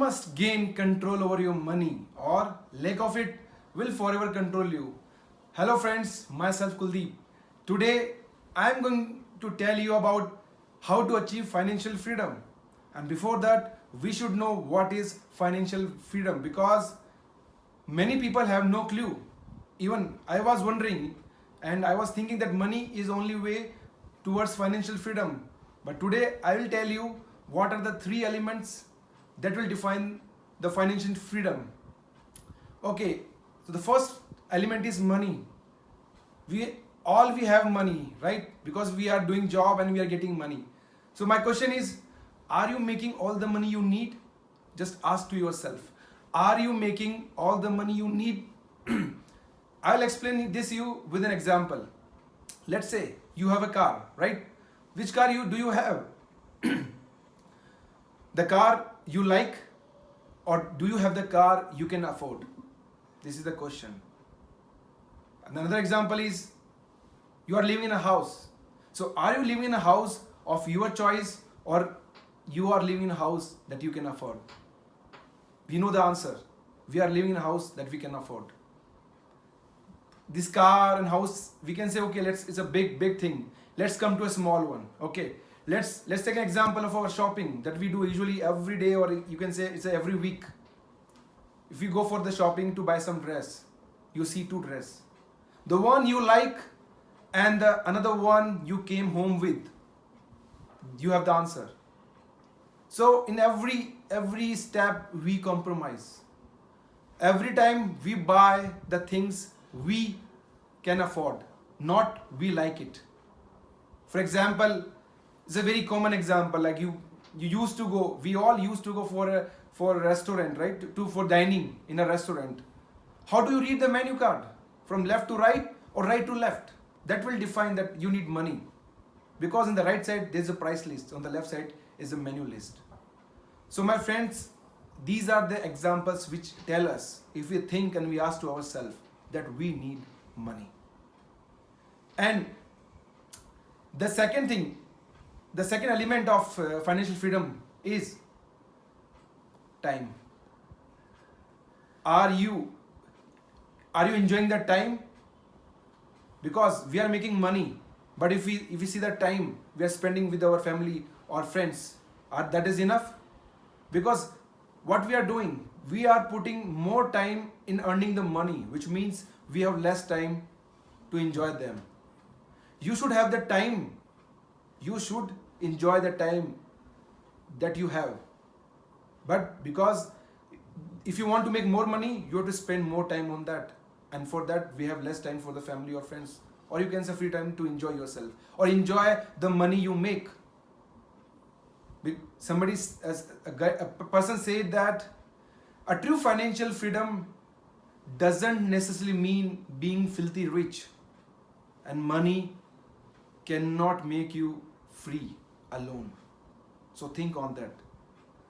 must gain control over your money, or lack of it will forever control you. Hello friends, myself Kuldeep. Today I am going to tell you about how to achieve financial freedom. And before that, we should know what is financial freedom, because many people have no clue. Even I was wondering, and I was thinking that money is only way towards financial freedom. But today I will tell you what are the three elements that will define the financial freedom. Okay, so the first element is money. We have money, right? Because we are doing job and we are getting money. So my question is, are you making all the money you need? Just ask to yourself, are you making all the money you need? I'll explain this you with an example. Let's say you have a car, right? Which car do you have? The car you like, or do you have the car you can afford? This is the question. Another example is, you are living in a house. So are you living in a house of your choice, or you are living in a house that you can afford? We know the answer. We are living in a house that we can afford. This car and house, we can say, okay, it's a big thing. Let's come to a small one. Okay, let's take an example of our shopping that we do usually every day, or you can say it's every week. If you go for the shopping to buy some dress, you see two dress, the one you like and the another one you came home with. You have the answer. So in every step we compromise. Every time we buy the things we can afford, not we like it. For example, it's a very common example, like you used to go, we all used to go for a restaurant, right? For dining in a restaurant. How do you read the menu card? From left to right or right to left? That will define that you need money. Because on the right side there's a price list, on the left side is a menu list. So my friends, these are the examples which tell us, if we think and we ask to ourselves, that we need money. And the second thing, the second element of financial freedom is time. Are you enjoying that time? Because we are making money, but if we see the time we are spending with our family or friends, that is enough? Because what we are doing, we are putting more time in earning the money, which means we have less time to enjoy them. You should have the time. You should enjoy the time that you have. But because if you want to make more money, you have to spend more time on that. And for that, we have less time for the family or friends. Or you can say free time to enjoy yourself, or enjoy the money you make. A person said that a true financial freedom doesn't necessarily mean being filthy rich, and money cannot make you free alone. So think on that.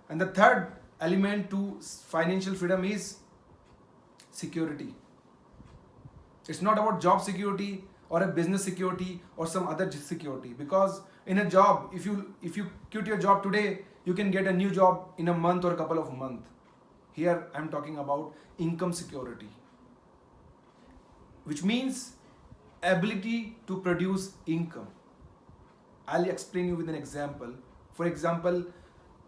And the third element to financial freedom is security. It's not about job security or a business security or some other security, because in a job, if you quit your job today, you can get a new job in a month or a couple of months. Here I'm talking about income security, which means ability to produce income. I'll explain you with an example. For example,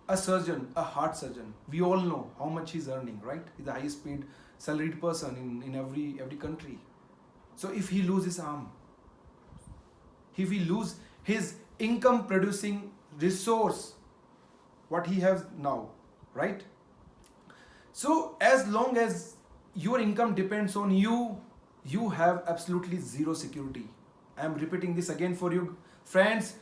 a surgeon, a heart surgeon, we all know how much he's earning, right? He's the highest paid salaried person in every country. So if he loses his arm, if he lose his income producing resource, what he has now, right? So as long as your income depends on you, you have absolutely zero security. I am repeating this again for you, friends.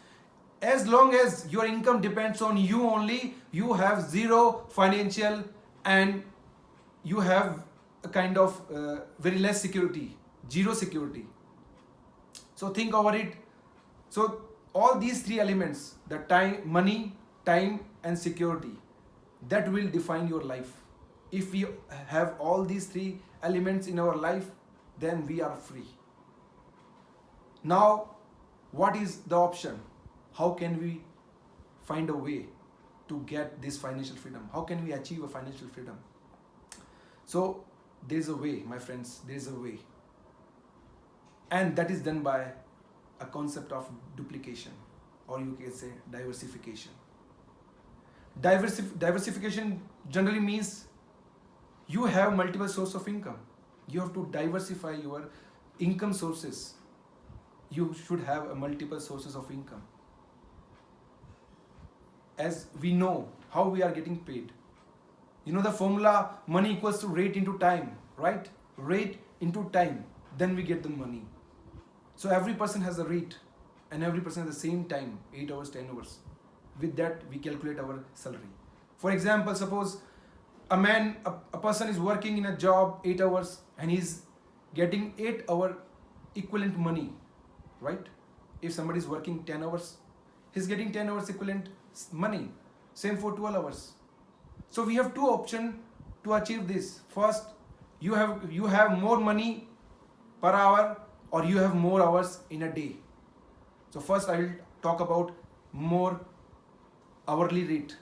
As long as your income depends on you only, you have zero financial, and you have a kind of very less security, zero security. So think over it. So all these three elements, the time, money, time and security, that will define your life. If we have all these three elements in our life, then we are free. Now, what is the option? How can we find a way to get this financial freedom? How can we achieve a financial freedom? So there is a way, my friends, there is a way. And that is done by a concept of duplication, or you can say diversification. Diversification generally means you have multiple sources of income. You have to diversify your income sources. You should have a multiple sources of income. As we know how we are getting paid. You know the formula, money equals to rate into time, right? Rate into time, then we get the money. So every person has a rate and every person has the same time, 8 hours, 10 hours. With that, we calculate our salary. For example, suppose a person is working in a job 8 hours and he's getting 8 hour equivalent money, right? If somebody is working 10 hours, he's getting 10 hours equivalent money. Same for 12 hours. So we have two options to achieve this. First, you have more money per hour, or you have more hours in a day. So first I will talk about more hourly rate.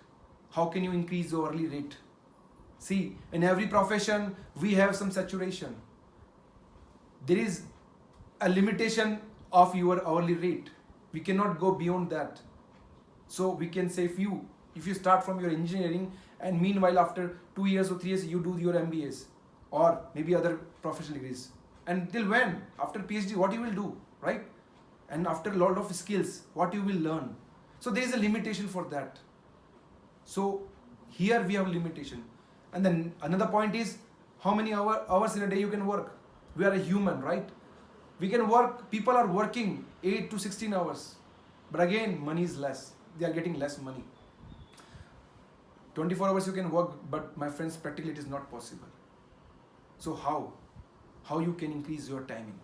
How can you increase the hourly rate? See, in every profession we have some saturation. There is a limitation of your hourly rate. We cannot go beyond that. So we can say if you start from your engineering and meanwhile after 2 years or 3 years you do your MBAs or maybe other professional degrees, and till when? After PhD, what you will do, right? And after a lot of skills, what you will learn? So there is a limitation for that. So here we have limitation. And then another point is how many hours in a day you can work. We are a human, right? We can work, people are working 8 to 16 hours. But again, money is less. They are getting less money. 24 hours you can work, but my friends, practically it is not possible. So how you can increase your timing?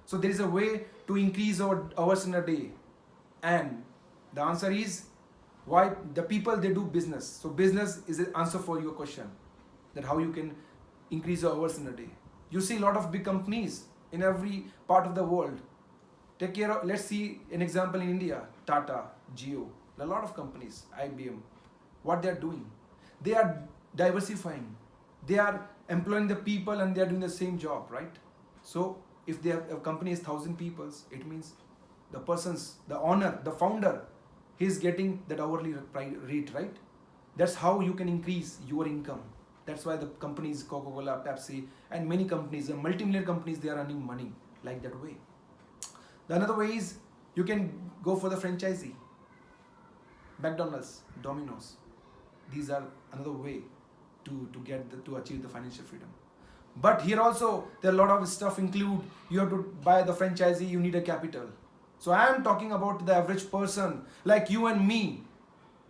So there is a way to increase our hours in a day, and the answer is why the people they do business. So business is the answer for your question, that how you can increase your hours in a day. You see a lot of big companies in every part of the world. Let's see an example in India, Tata, Jio, a lot of companies, IBM. What they are doing? They are diversifying. They are employing the people and they are doing the same job, right? So if they have a company is 1,000 people, it means the owner, the founder, he's getting that hourly rate, right? That's how you can increase your income. That's why the companies, Coca-Cola, Pepsi, and many companies, the multi-million companies, they are earning money like that way. The another way is you can go for the franchisee. McDonald's, Domino's. These are another way to achieve the financial freedom. But here also there are a lot of stuff include. You have to buy the franchisee, you need a capital. So I am talking about the average person like you and me.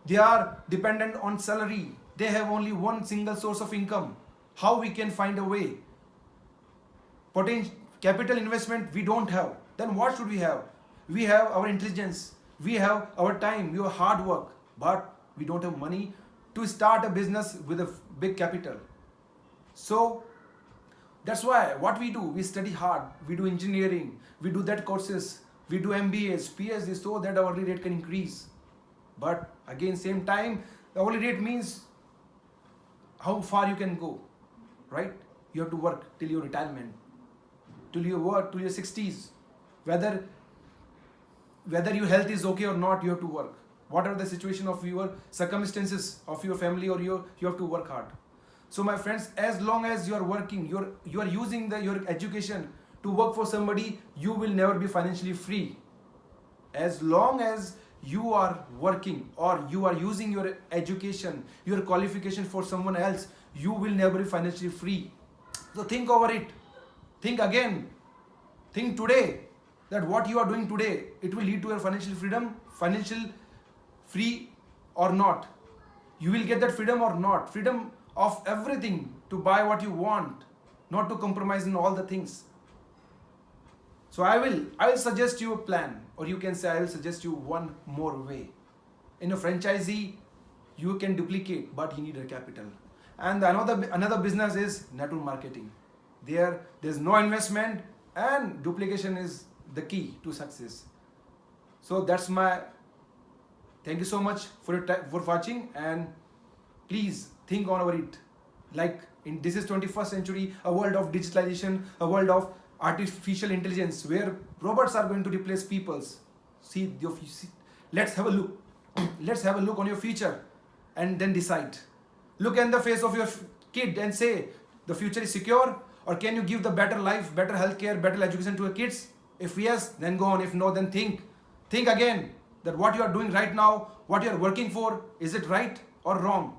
They are dependent on salary. They have only one single source of income. How we can find a way? Potential capital investment we don't have. Then what should we have? We have our intelligence. We have our time. We have hard work. But we don't have money to start a business with a big capital. So that's why what we do, we study hard, we do engineering, we do that courses, we do MBAs, PhDs, so that our hourly rate can increase. But again, same time, the hourly rate means how far you can go, right? You have to work till your retirement, till you work till your 60s. Whether your health is okay or not, you have to work. Whatever the situation of your circumstances of your family, or you have to work hard. So my friends, as long as you are working, you are using your education to work for somebody, you will never be financially free. As long as you are working or you are using your education, your qualification for someone else, you will never be financially free. So think over it. Think again. Think today that what you are doing today, it will lead to your financial freedom, financial free or not. You will get that freedom or not. Freedom of everything, to buy what you want, not to compromise in all the things. So I will suggest you a plan, or you can say I will suggest you one more way. In a franchisee, you can duplicate, but you need a capital. And another business is network marketing. There's no investment, and duplication is the key to success. So that's my Thank you so much for your for watching, and please think on over it. Like in this is 21st century, a world of digitalization, a world of artificial intelligence, where robots are going to replace peoples. Let's have a look. Let's have a look on your future, and then decide. Look in the face of your kid and say, the future is secure, or can you give the better life, better healthcare, better education to your kids? If yes, then go on. If no, then think. Think again that what you are doing right now, what you are working for, is it right or wrong?